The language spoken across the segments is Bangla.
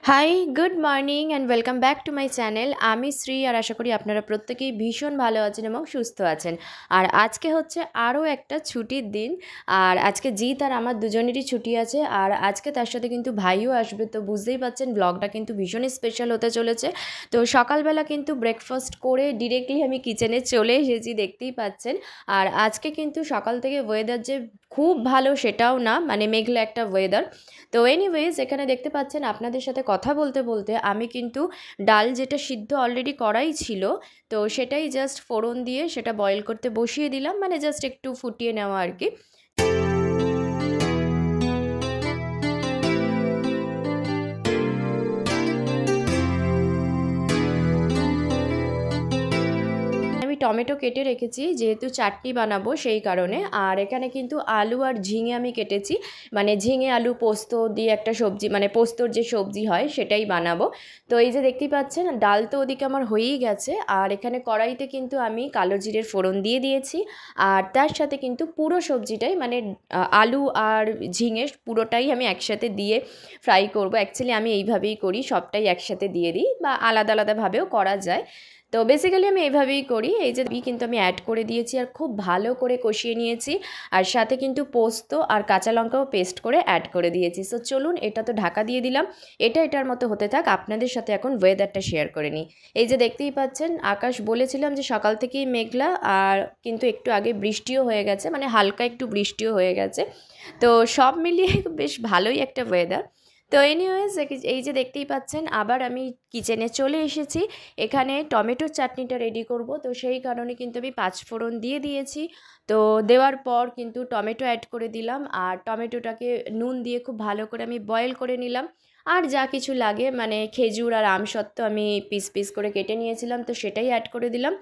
High, good morning and welcome back to my channel. আমি শ্রী, আর আশা করি আপনারা প্রত্যেকেই ভীষণ ভালো আছেন এবং সুস্থ আছেন। আর আজকে হচ্ছে আরও একটা ছুটির দিন। আর আজকে জিৎ আর আমার দুজনেরই ছুটি আছে। আর আজকে তার সাথে কিন্তু ভাইও আসবে, তো বুঝতেই পাচ্ছেন ব্লগটা কিন্তু ভীষণই স্পেশাল হতে চলেছে। তো সকালবেলা কিন্তু ব্রেকফাস্ট করে ডিরেক্টলি আমি কিচেনে চলে এসেছি, দেখতেই পাচ্ছেন। আর আজকে কিন্তু সকাল থেকে ওয়েদার যে খুব ভালো সেটাও না, মানে মেঘলা একটা ওয়েদার। তো এনিওয়েজ, এখানে দেখতে পাচ্ছেন আপনাদের সাথে কথা বলতে বলতে আমি কিন্তু ডাল যেটা সিদ্ধ অলরেডি করাই ছিল, তো সেটাই জাস্ট ফোড়ন দিয়ে সেটা বয়েল করতে বসিয়ে দিলাম, মানে জাস্ট একটু ফুটিয়ে নেওয়া আর কি। আমি টমেটো কেটে রেখেছি যেহেতু চাটনি বানাবো সেই কারণে। আর এখানে কিন্তু আলু আর ঝিঙে আমি কেটেছি, মানে ঝিঙে আলু পোস্ত দিয়ে একটা সবজি, মানে পোস্তর যে সবজি হয় সেটাই বানাবো। তো এই যে দেখতেই পাচ্ছেন ডাল তো ওদিকে আমার হয়েই গেছে। আর এখানে কড়াইতে কিন্তু আমি কালো জিরের ফোড়ন দিয়ে দিয়েছি। আর তার সাথে কিন্তু পুরো সবজিটাই, মানে আলু আর ঝিঙে পুরোটাই আমি একসাথে দিয়ে ফ্রাই করব। অ্যাকচুয়ালি আমি এইভাবেই করি, সবটাই একসাথে দিয়ে দিই, বা আলাদা আলাদাভাবেও করা যায়। তো বেসিক্যালি আমি এইভাবেই করি। এই যে কিন্তু আমি অ্যাড করে দিয়েছি আর খুব ভালো করে কষিয়ে নিয়েছি। আর সাথে কিন্তু পোস্ত আর কাঁচা লঙ্কাও পেস্ট করে অ্যাড করে দিয়েছি। সো চলুন, এটা তো ঢাকা দিয়ে দিলাম, এটার মতো হতে থাক। আপনাদের সাথে এখন ওয়েদারটা শেয়ার করে নিই। এই যে দেখতেই পাচ্ছেন আকাশ, বলেছিলাম যে সকাল থেকেই মেঘলা, আর কিন্তু একটু আগে বৃষ্টিও হয়ে গেছে, মানে হালকা একটু বৃষ্টিও হয়ে গেছে। তো সব মিলিয়ে বেশ ভালোই একটা ওয়েদার। তো এনিওয়েজ, এই যে দেখতেই পাচ্ছেন আবার আমি কিচেনে চলে এসেছি। এখানে টমেটোর চাটনিটা রেডি করব, তো সেই কারণে কিন্তু আমি পাঁচফোড়ন দিয়ে দিয়েছি। তো দেওয়ার পর কিন্তু টমেটো অ্যাড করে দিলাম, আর টমেটোটাকে নুন দিয়ে খুব ভালো করে আমি বয়েল করে নিলাম। আর যা কিছু লাগে, মানে খেজুর আর আমসত্ত্ব আমি পিস পিস করে কেটে নিয়েছিলাম, তো সেটাই অ্যাড করে দিলাম।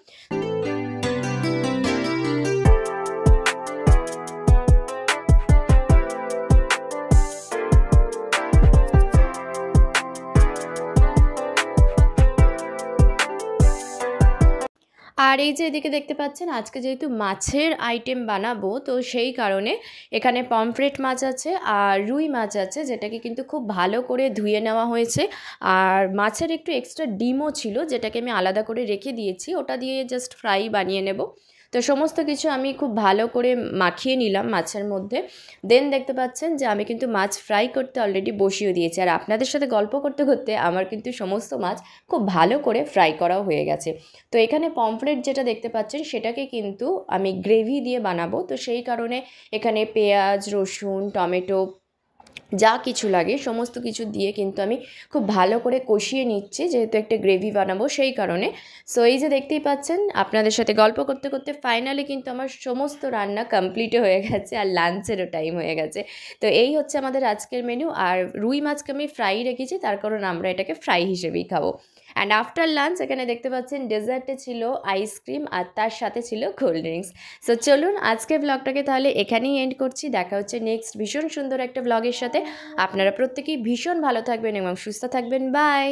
আর এই যে এদিকে দেখতে পাচ্ছেন আজকে যেহেতু মাছের আইটেম বানাবো, তো সেই কারণে এখানে পমফ্রেট মাছ আছে আর রুই মাছ আছে, যেটাকে কিন্তু খুব ভালো করে ধুয়ে নেওয়া হয়েছে। আর মাছের একটু এক্সট্রা ডিমও ছিল, যেটাকে আমি আলাদা করে রেখে দিয়েছি, ওটা দিয়ে জাস্ট ফ্রাই বানিয়ে নেব। তো সমস্ত কিছু আমি খুব ভালো করে মাখিয়ে নিলাম মাছের মধ্যে। দেন দেখতে পাচ্ছেন যে আমি কিন্তু মাছ ফ্রাই করতে অলরেডি বসিয়ে দিয়েছি। আর আপনাদের সাথে গল্প করতে করতে আমার কিন্তু সমস্ত মাছ খুব ভালো করে ফ্রাই করাও হয়ে গেছে। তো এখানে পমফ্রেট যেটা দেখতে পাচ্ছেন সেটাকে কিন্তু আমি গ্রেভি দিয়ে বানাবো, তো সেই কারণে এখানে পেঁয়াজ, রসুন, টমেটো যা কিছু লাগে সমস্ত কিছু দিয়ে কিন্তু আমি খুব ভালো করে কষিয়ে নিচ্ছি, যেহেতু একটা গ্রেভি বানাবো সেই কারণে। সো এই যে দেখতেই পাচ্ছেন আপনাদের সাথে গল্প করতে করতে ফাইনালি কিন্তু আমার সমস্ত রান্না কমপ্লিট হয়ে গেছে, আর লাঞ্চেরও টাইম হয়ে গেছে। তো এই হচ্ছে আমাদের আজকের মেনু। আর রুই মাছকে আমি ফ্রাই রেখেছি, তার কারণ আমরা এটাকে ফ্রাই হিসেবেই খাবো। অ্যান্ড আফটার লাঞ্চ এখানে দেখতে পাচ্ছেন ডেজার্টে ছিল আইসক্রিম, আর তার সাথে ছিল কোল্ড ড্রিঙ্কস। সো চলুন আজকের ব্লগটাকে তাহলে এখানেই এন্ড করছি। দেখা হচ্ছে নেক্সট ভীষণ সুন্দর একটা ব্লগের সাথে। আপনারা প্রত্যেকেই ভীষণ ভালো থাকবেন এবং সুস্থ থাকবেন। বাই।